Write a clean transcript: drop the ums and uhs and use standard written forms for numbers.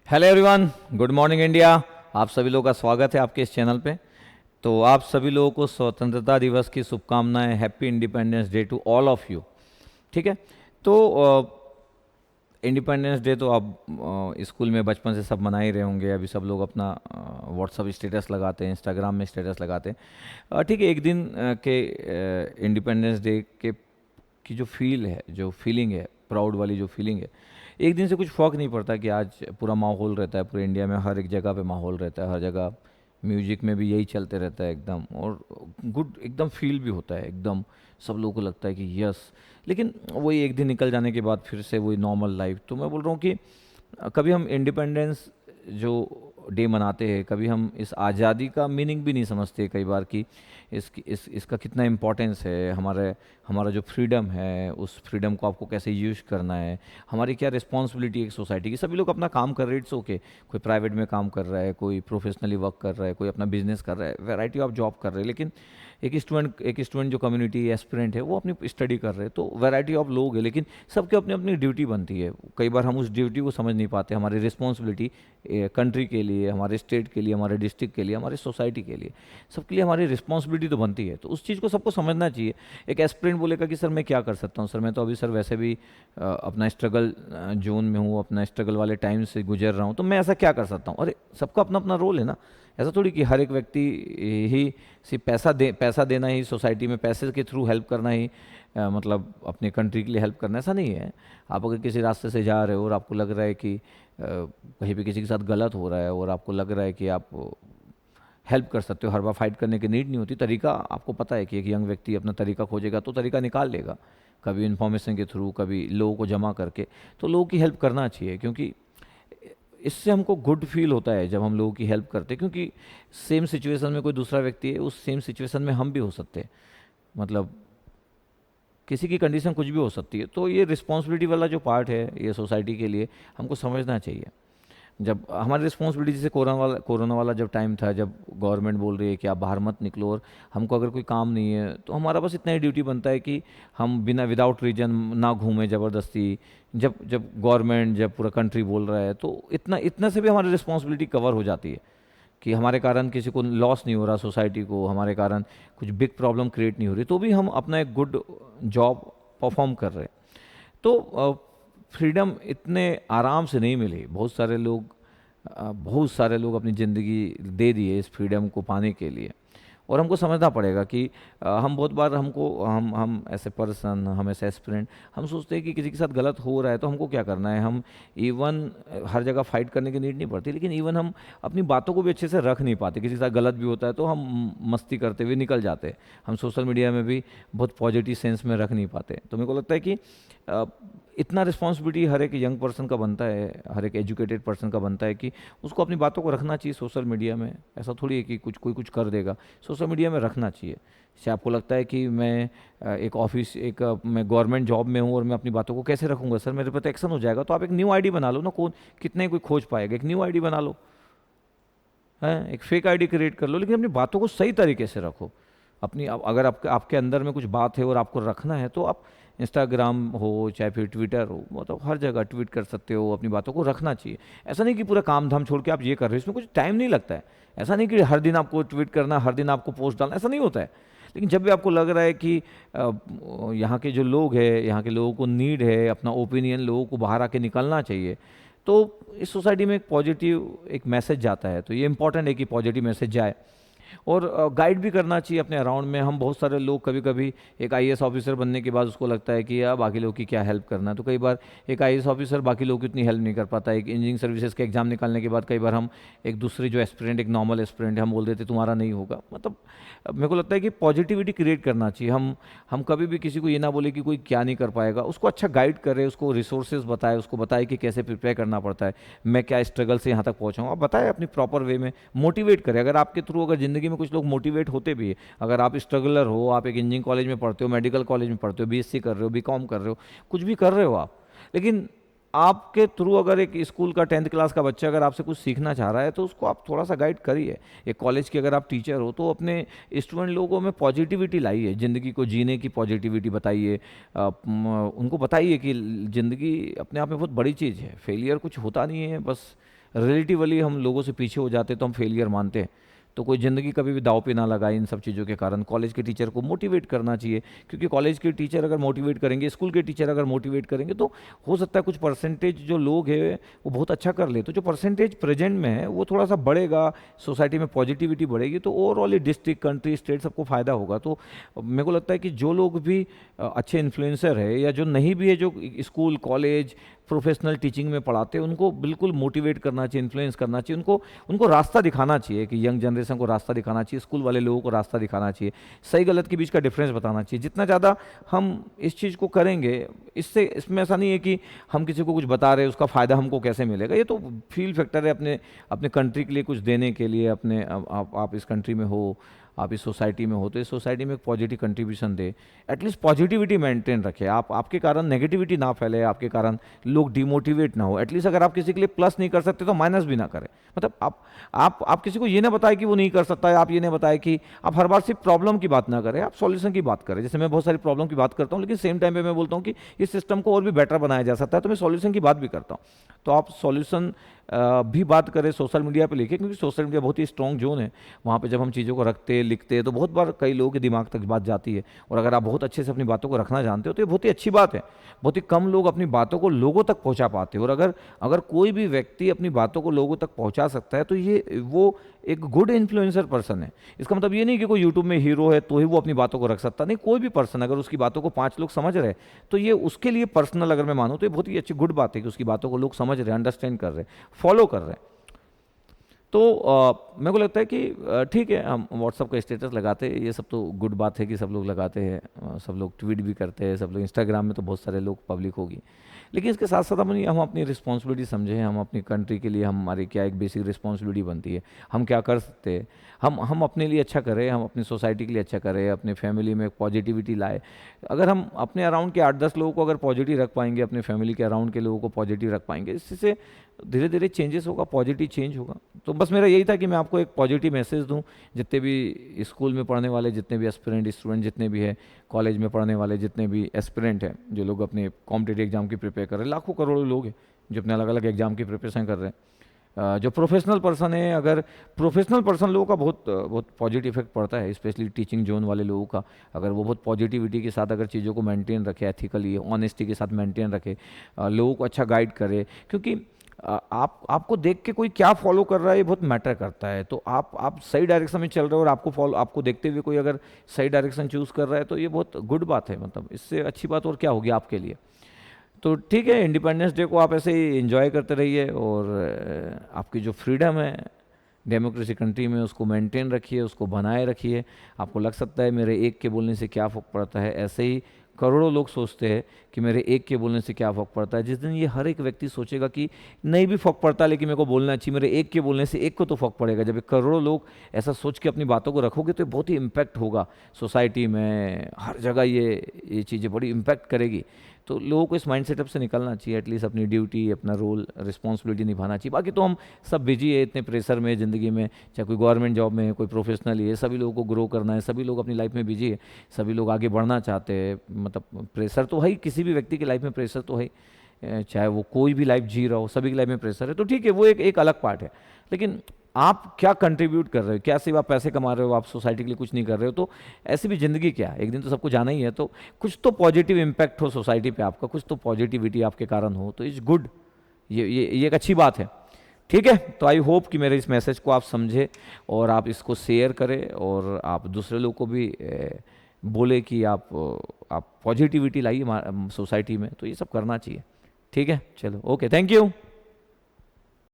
Hello everyone, good morning India. आप सभी लोगों का स्वागत है आपके इस चैनल पे। तो आप सभी लोगों को स्वतंत्रता दिवस की शुभकामनाएं। Happy independence day to all of you. ठीक है। तो इंडिपेंडेंस डे तो आप स्कूल में बचपन से सब मना ही रहे होंगे। अभी सब लोग अपना व्हाट्सअप स्टेटस लगाते हैं, इंस्टाग्राम में स्टेटस लगाते हैं। ठीक है, एक दिन के इंडिपेंडेंस डे के की जो फील है, जो फीलिंग है, प्राउड वाली जो फीलिंग है, एक दिन से कुछ फ़र्क नहीं पड़ता कि आज पूरा माहौल रहता है। पूरे इंडिया में हर एक जगह पे माहौल रहता है, हर जगह म्यूजिक में भी यही चलते रहता है एकदम। और गुड एकदम फील भी होता है एकदम। सब लोगों को लगता है कि यस। लेकिन वही एक दिन निकल जाने के बाद फिर से वही नॉर्मल लाइफ। तो मैं बोल रहा हूँ कि कभी हम इंडिपेंडेंस जो डे मनाते हैं, कभी हम इस आज़ादी का मीनिंग भी नहीं समझते कई बार कि इसका कितना इम्पोर्टेंस है। हमारा जो फ्रीडम है, उस फ्रीडम को आपको कैसे यूज़ करना है, हमारी क्या रिस्पॉन्सिबिलिटी है सोसाइटी की। सभी लोग अपना काम कर रहे हैं, इट्स ओके। कोई प्राइवेट में काम कर रहा है, कोई प्रोफेशनली वर्क कर रहा है, कोई अपना बिजनेस कर रहा है, वैरायटी ऑफ जॉब कर रहे हैं। लेकिन एक स्टूडेंट जो कम्युनिटी एस्पिरेंट है वो अपनी स्टडी कर रहे हैं। तो वैरायटी ऑफ लोग है, लेकिन सबकी अपनी अपनी ड्यूटी बनती है। कई बार हम उस ड्यूटी को समझ नहीं पाते। हमारी रिस्पॉन्सिबिलिटी कंट्री के लिए, हमारे स्टेट के लिए, हमारे डिस्ट्रिक्ट के लिए, हमारी सोसाइटी के लिए, सबके लिए हमारी रिस्पॉन्सिबिलिटी तो बनती है। तो उस चीज़ को सबको समझना चाहिए। एक एस्पिरेंट बोलेगा कि सर मैं क्या कर सकता हूँ, सर मैं तो अभी सर वैसे भी अपना स्ट्रगल जोन में हूँ, अपना स्ट्रगल वाले टाइम से गुजर रहा हूँ, तो मैं ऐसा क्या कर सकता हूँ। अरे सबका अपना अपना रोल है ना। ऐसा थोड़ी कि हर एक व्यक्ति ही सिर्फ पैसा देना ही सोसाइटी में, पैसे के थ्रू हेल्प करना ही मतलब अपनी कंट्री के लिए हेल्प करना, ऐसा नहीं है। आप अगर किसी रास्ते से जा रहे हो और आपको लग रहा है कि कहीं पे किसी के साथ गलत हो रहा है और आपको लग रहा है कि आप हेल्प कर सकते हो, हर बार फाइट करने की नीड नहीं होती। तरीका आपको पता है कि एक यंग व्यक्ति अपना तरीका खोजेगा तो तरीका निकाल लेगा, कभी इन्फॉर्मेशन के थ्रू, कभी लोगों को जमा करके। तो लोगों की हेल्प करना चाहिए, क्योंकि इससे हमको गुड फील होता है जब हम लोगों की हेल्प करते हैं। क्योंकि सेम सिचुएशन में कोई दूसरा व्यक्ति है, उस सेम सिचुएशन में हम भी हो सकते हैं। मतलब किसी की कंडीशन कुछ भी हो सकती है। तो ये रिस्पॉन्सिबिलिटी वाला जो पार्ट है, ये सोसाइटी के लिए हमको समझना चाहिए। जब हमारी रिस्पॉन्सिबिलिटी, जैसे कोरोना वाला जब टाइम था, जब गवर्नमेंट बोल रही है कि आप बाहर मत निकलो और हमको अगर कोई काम नहीं है, तो हमारा बस इतना ही ड्यूटी बनता है कि हम बिना विदाउट रीजन ना घूमें ज़बरदस्ती। जब जब गवर्नमेंट, जब पूरा कंट्री बोल रहा है, तो इतना इतना से भी हमारी रिस्पॉन्सिबिलिटी कवर हो जाती है कि हमारे कारण किसी को लॉस नहीं हो रहा, सोसाइटी को हमारे कारण कुछ बिग प्रॉब्लम क्रिएट नहीं हो रही, तो भी हम अपना एक गुड जॉब परफॉर्म कर रहे हैं। तो फ्रीडम इतने आराम से नहीं मिली। बहुत सारे लोग अपनी ज़िंदगी दे दिए इस फ्रीडम को पाने के लिए। और हमको समझना पड़ेगा कि हम बहुत बार हमको हम ऐसे पर्सन, हम ऐसे एस्पिरेंट, हम सोचते हैं कि किसी के साथ गलत हो रहा है तो हमको क्या करना है। हम इवन हर जगह फाइट करने की नीड नहीं पड़ती, लेकिन इवन हम अपनी बातों को भी अच्छे से रख नहीं पाते। किसी के साथ गलत भी होता है तो हम मस्ती करते हुए निकल जाते हैं। हम सोशल मीडिया में भी बहुत पॉजिटिव सेंस में रख नहीं पाते। तो मेरे को लगता है कि अ, इतना रिस्पॉन्सिबिलिटी हर एक यंग पर्सन का बनता है, हर एक एजुकेटेड पर्सन का बनता है कि उसको अपनी बातों को रखना चाहिए सोशल मीडिया में। ऐसा थोड़ी है कि कोई कुछ कर देगा, सोशल मीडिया में रखना चाहिए। जैसे आपको लगता है कि मैं गवर्नमेंट जॉब में हूँ और मैं अपनी बातों को कैसे रखूँगा, सर मेरे पे तो एक्शन हो जाएगा। तो आप एक न्यू आईडी बना लो ना। कौन कितने कोई खोज पाएगा, एक न्यू आईडी बना लो, है एक फेक आईडी क्रिएट कर लो, लेकिन अपनी बातों को सही तरीके से रखो। अगर आपके अंदर में कुछ बात है और आपको रखना है, तो आप इंस्टाग्राम हो चाहे फिर ट्विटर हो, मतलब हर जगह ट्वीट कर सकते हो। अपनी बातों को रखना चाहिए। ऐसा नहीं कि पूरा काम धाम छोड़ के आप ये कर रहे हो, इसमें कुछ टाइम नहीं लगता है। ऐसा नहीं कि हर दिन आपको ट्वीट करना, हर दिन आपको पोस्ट डालना, ऐसा नहीं होता है। लेकिन जब भी आपको लग रहा है कि यहाँ के जो लोग हैं, यहाँ के लोगों को नीड है, अपना ओपिनियन लोगों को बाहर आके निकलना चाहिए, तो इस सोसाइटी में एक पॉजिटिव एक मैसेज जाता है। तो ये इंपॉर्टेंट है कि पॉजिटिव मैसेज जाए। और गाइड भी करना चाहिए अपने अराउंड में। हम बहुत सारे लोग कभी कभी एक आईएएस ऑफिसर बनने के बाद उसको लगता है कि यार बाकी लोगों की क्या हेल्प करना है। तो कई बार एक आईएएस ऑफिसर बाकी लोगों की उतनी हेल्प नहीं कर पाता। एक इंजीनियरिंग सर्विसेज के एग्जाम निकालने के बाद कई बार हम एक दूसरे जो एस्पिरेंट, एक नॉर्मल एस्पिरेंट है, हम बोल देते तुम्हारा नहीं होगा। मतलब मेरे को लगता है कि पॉजिटिविटी क्रिएट करना चाहिए। हम कभी भी किसी को ये ना बोले कि कोई क्या नहीं कर पाएगा। उसको अच्छा गाइड करे, उसको रिसोर्सेज बताए, उसको बताए कि कैसे प्रिपेयर करना पड़ता है, मैं क्या स्ट्रगल से यहाँ तक पहुँचा हूँ, आप बताए अपनी प्रॉपर वे में। मोटिवेट करें। अगर आपके थ्रू अगर ज़िंदगी में कुछ लोग मोटिवेट होते भी है, अगर आप स्ट्रगलर हो, आप एक इंजीनियरिंग कॉलेज में पढ़ते हो, मेडिकल कॉलेज में पढ़ते हो, बीएससी कर रहे हो, बीकॉम कर रहे हो, कुछ भी कर रहे हो आप, लेकिन आपके थ्रू अगर एक स्कूल का 10th क्लास का बच्चा अगर आपसे कुछ सीखना चाह रहा है, तो उसको आप थोड़ा सा गाइड करिए। एक कॉलेज के अगर आप टीचर हो तो अपने स्टूडेंट लोगों में पॉजिटिविटी लाइए, ज़िंदगी को जीने की पॉजिटिविटी बताइए। उनको बताइए कि ज़िंदगी अपने आप में बहुत बड़ी चीज़ है, फेलियर कुछ होता नहीं है, बस रिलेटिवली हम लोगों से पीछे हो जाते तो हम फेलियर मानते हैं। तो कोई ज़िंदगी कभी भी दाव पे ना लगाए इन सब चीज़ों के कारण। कॉलेज के टीचर को मोटिवेट करना चाहिए, क्योंकि कॉलेज के टीचर अगर मोटिवेट करेंगे, स्कूल के टीचर अगर मोटिवेट करेंगे, तो हो सकता है कुछ परसेंटेज जो लोग हैं वो बहुत अच्छा कर ले, तो जो परसेंटेज प्रेजेंट में है वो थोड़ा सा बढ़ेगा, सोसाइटी में पॉजिटिविटी बढ़ेगी, तो ओवरऑल डिस्ट्रिक्ट, कंट्री, स्टेट सबको फ़ायदा होगा। तो मेरे को लगता है कि जो लोग भी अच्छे इन्फ्लुएंसर है या जो नहीं भी है, जो स्कूल कॉलेज प्रोफेशनल टीचिंग में पढ़ाते हैं, उनको बिल्कुल मोटिवेट करना चाहिए, इन्फ्लुएंस करना चाहिए, उनको उनको रास्ता दिखाना चाहिए कि यंग जनरेशन को रास्ता दिखाना चाहिए, स्कूल वाले लोगों को रास्ता दिखाना चाहिए, सही गलत के बीच का डिफरेंस बताना चाहिए। जितना ज़्यादा हम इस चीज़ को करेंगे, इससे इसमें ऐसा नहीं है कि हम किसी को कुछ बता रहे हैं उसका फ़ायदा हमको कैसे मिलेगा, ये तो फील फैक्टर है अपने अपने कंट्री के लिए कुछ देने के लिए। अपने आप इस कंट्री में हो, आप इस सोसाइटी में हो, तो इस सोसाइटी में एक पॉजिटिव कंट्रीब्यूशन दे, एटलीस्ट पॉजिटिविटी मेंटेन रखे। आप आपके कारण नेगेटिविटी ना फैले, आपके कारण लोग डिमोटिवेट ना हो। एटलीस्ट अगर आप किसी के लिए प्लस नहीं कर सकते तो माइनस भी ना करें। मतलब आप किसी को ये ना बताएं कि वो नहीं कर सकता है, आप ये ना बताएं कि आप हर बार सिर्फ प्रॉब्लम की बात ना करें, आप सॉल्यूशन की बात करें। जैसे मैं बहुत सारी प्रॉब्लम की बात करता हूँ, लेकिन सेम टाइम पे मैं बोलता हूँ कि इस सिस्टम को और भी बेटर बनाया जा सकता है, तो मैं सॉल्यूशन की बात भी करता हूँ। तो आप सॉल्यूशन भी बात करें सोशल मीडिया पे लिखे, क्योंकि सोशल मीडिया बहुत ही स्ट्रॉन्ग जोन है। वहाँ पे जब हम चीज़ों को रखते हैं, लिखते हैं, तो बहुत बार कई लोगों के दिमाग तक बात जाती है। और अगर आप बहुत अच्छे से अपनी बातों को रखना जानते हो तो ये बहुत ही अच्छी बात है। बहुत ही कम लोग अपनी बातों को लोगों तक पहुँचा पाते हैं, और अगर अगर कोई भी व्यक्ति अपनी बातों को लोगों तक पहुँचा सकता है तो ये वो एक गुड इन्फ्लुएंसर पर्सन है। इसका मतलब ये नहीं कि कोई यूट्यूब में हीरो है तो ही वो अपनी बातों को रख सकता, नहीं। कोई भी पर्सन अगर उसकी बातों को 5 लोग समझ रहे तो ये उसके लिए पर्सनल, अगर मैं मानूँ तो ये बहुत ही अच्छी गुड बात है कि उसकी बातों को लोग समझ रहे हैं, अंडरस्टैंड कर रहे हैं, फॉलो कर रहे हैं। तो मेरे को लगता है कि ठीक है, हम व्हाट्सअप का स्टेटस लगाते हैं, ये सब तो गुड बात है कि सब लोग लगाते हैं, सब लोग ट्वीट भी करते हैं, सब लोग इंस्टाग्राम में तो बहुत सारे लोग पब्लिक होगी। लेकिन इसके साथ साथ हम अपनी रिस्पॉन्सिबिलिटी समझें, हम अपनी कंट्री के लिए हमारी क्या एक बेसिक रिस्पॉन्सिबिलिटी बनती है, हम क्या कर सकते हैं। हम अपने लिए अच्छा करें, हम अपनी सोसाइटी के लिए अच्छा करें, अपने फैमिली में पॉजिटिविटी लाए। अगर हम अपने अराउंड के 8-10 लोगों को अगर पॉजिटिव रख पाएंगे, अपने फैमिली के अराउंड के लोगों को पॉजिटिव रख पाएंगे, इससे धीरे धीरे चेंजेस होगा, पॉजिटिव चेंज होगा। तो बस मेरा यही था कि मैं आपको एक पॉजिटिव मैसेज दूं। जितने भी स्कूल में पढ़ने वाले, जितने भी एस्पिरेंट स्टूडेंट, जितने भी है कॉलेज में पढ़ने वाले, जितने भी एस्पिरेंट हैं, जो लोग अपने कॉम्पिटेटिव एग्जाम की प्रिपेयर कर रहे हैं, लाखों करोड़ों लोग हैं जो अपने अलग अलग एग्जाम की प्रिपरेशन कर रहे हैं। जो प्रोफेशनल पर्सन है, अगर प्रोफेशनल पर्सन लोगों का बहुत बहुत पॉजिटिव इफेक्ट पड़ता है, स्पेशली टीचिंग जोन वाले लोगों का। अगर वो बहुत पॉजिटिविटी के साथ अगर चीज़ों को मेंटेन रखे, एथिकली ऑनेस्टी के साथ मेंटेन रखे, लोगों को अच्छा गाइड करे, क्योंकि आपको देख के कोई क्या फॉलो कर रहा है ये बहुत मैटर करता है। तो आप सही डायरेक्शन में चल रहे हो और आपको देखते हुए कोई अगर सही डायरेक्शन चूज़ कर रहा है तो ये बहुत गुड बात है। मतलब इससे अच्छी बात और क्या होगी आपके लिए। तो ठीक है, इंडिपेंडेंस डे को आप ऐसे ही एंजॉय करते रहिए, और आपकी जो फ्रीडम है डेमोक्रेसी कंट्री में, उसको मेंटेन रखिए, उसको बनाए रखिए। आपको लग सकता है मेरे एक के बोलने से क्या फ़र्क पड़ता है, ऐसे ही करोड़ों लोग सोचते हैं कि मेरे एक के बोलने से क्या फ़र्क पड़ता है। जिस दिन ये हर एक व्यक्ति सोचेगा कि नहीं भी फ़र्क पड़ता लेकिन मेरे को बोलना चाहिए, मेरे एक के बोलने से एक को तो फ़र्क पड़ेगा, जब ये करोड़ों लोग ऐसा सोच के अपनी बातों को रखोगे तो बहुत ही इम्पैक्ट होगा सोसाइटी में, हर जगह ये चीज़ें बड़ी इम्पैक्ट करेगी। तो लोगों को इस माइंड सेटअप से निकलना चाहिए, एटलीस्ट अपनी ड्यूटी, अपना रोल, रिस्पॉन्सिबिलिटी निभाना चाहिए। बाकी तो हम सब बिजी है इतने प्रेशर में ज़िंदगी में, चाहे कोई गवर्नमेंट जॉब में है, कोई प्रोफेशनल है, सभी लोगों को ग्रो करना है, सभी लोग अपनी लाइफ में बिजी है, सभी लोग आगे बढ़ना चाहते हैं। मतलब प्रेशर तो है ही, किसी भी व्यक्ति की लाइफ में प्रेशर तो है ही, चाहे वो कोई भी लाइफ जी रहा हो, सभी की लाइफ में प्रेशर है। तो ठीक है, वो एक अलग पार्ट है। लेकिन आप क्या कंट्रीब्यूट कर रहे हो, क्या सिर्फ आप पैसे कमा रहे हो, आप सोसाइटी के लिए कुछ नहीं कर रहे हो, तो ऐसी भी ज़िंदगी क्या है, एक दिन तो सबको जाना ही है। तो कुछ तो पॉजिटिव इम्पैक्ट हो सोसाइटी पे आपका, कुछ तो पॉजिटिविटी आपके कारण हो, तो इट्स गुड। ये एक अच्छी बात है। ठीक है, तो आई होप कि मेरे इस मैसेज को आप समझे और आप इसको शेयर करें, और आप दूसरे लोग को भी बोले कि आप पॉजिटिविटी लाइए सोसाइटी में। तो ये सब करना चाहिए। ठीक है, चलो, ओके, थैंक यू।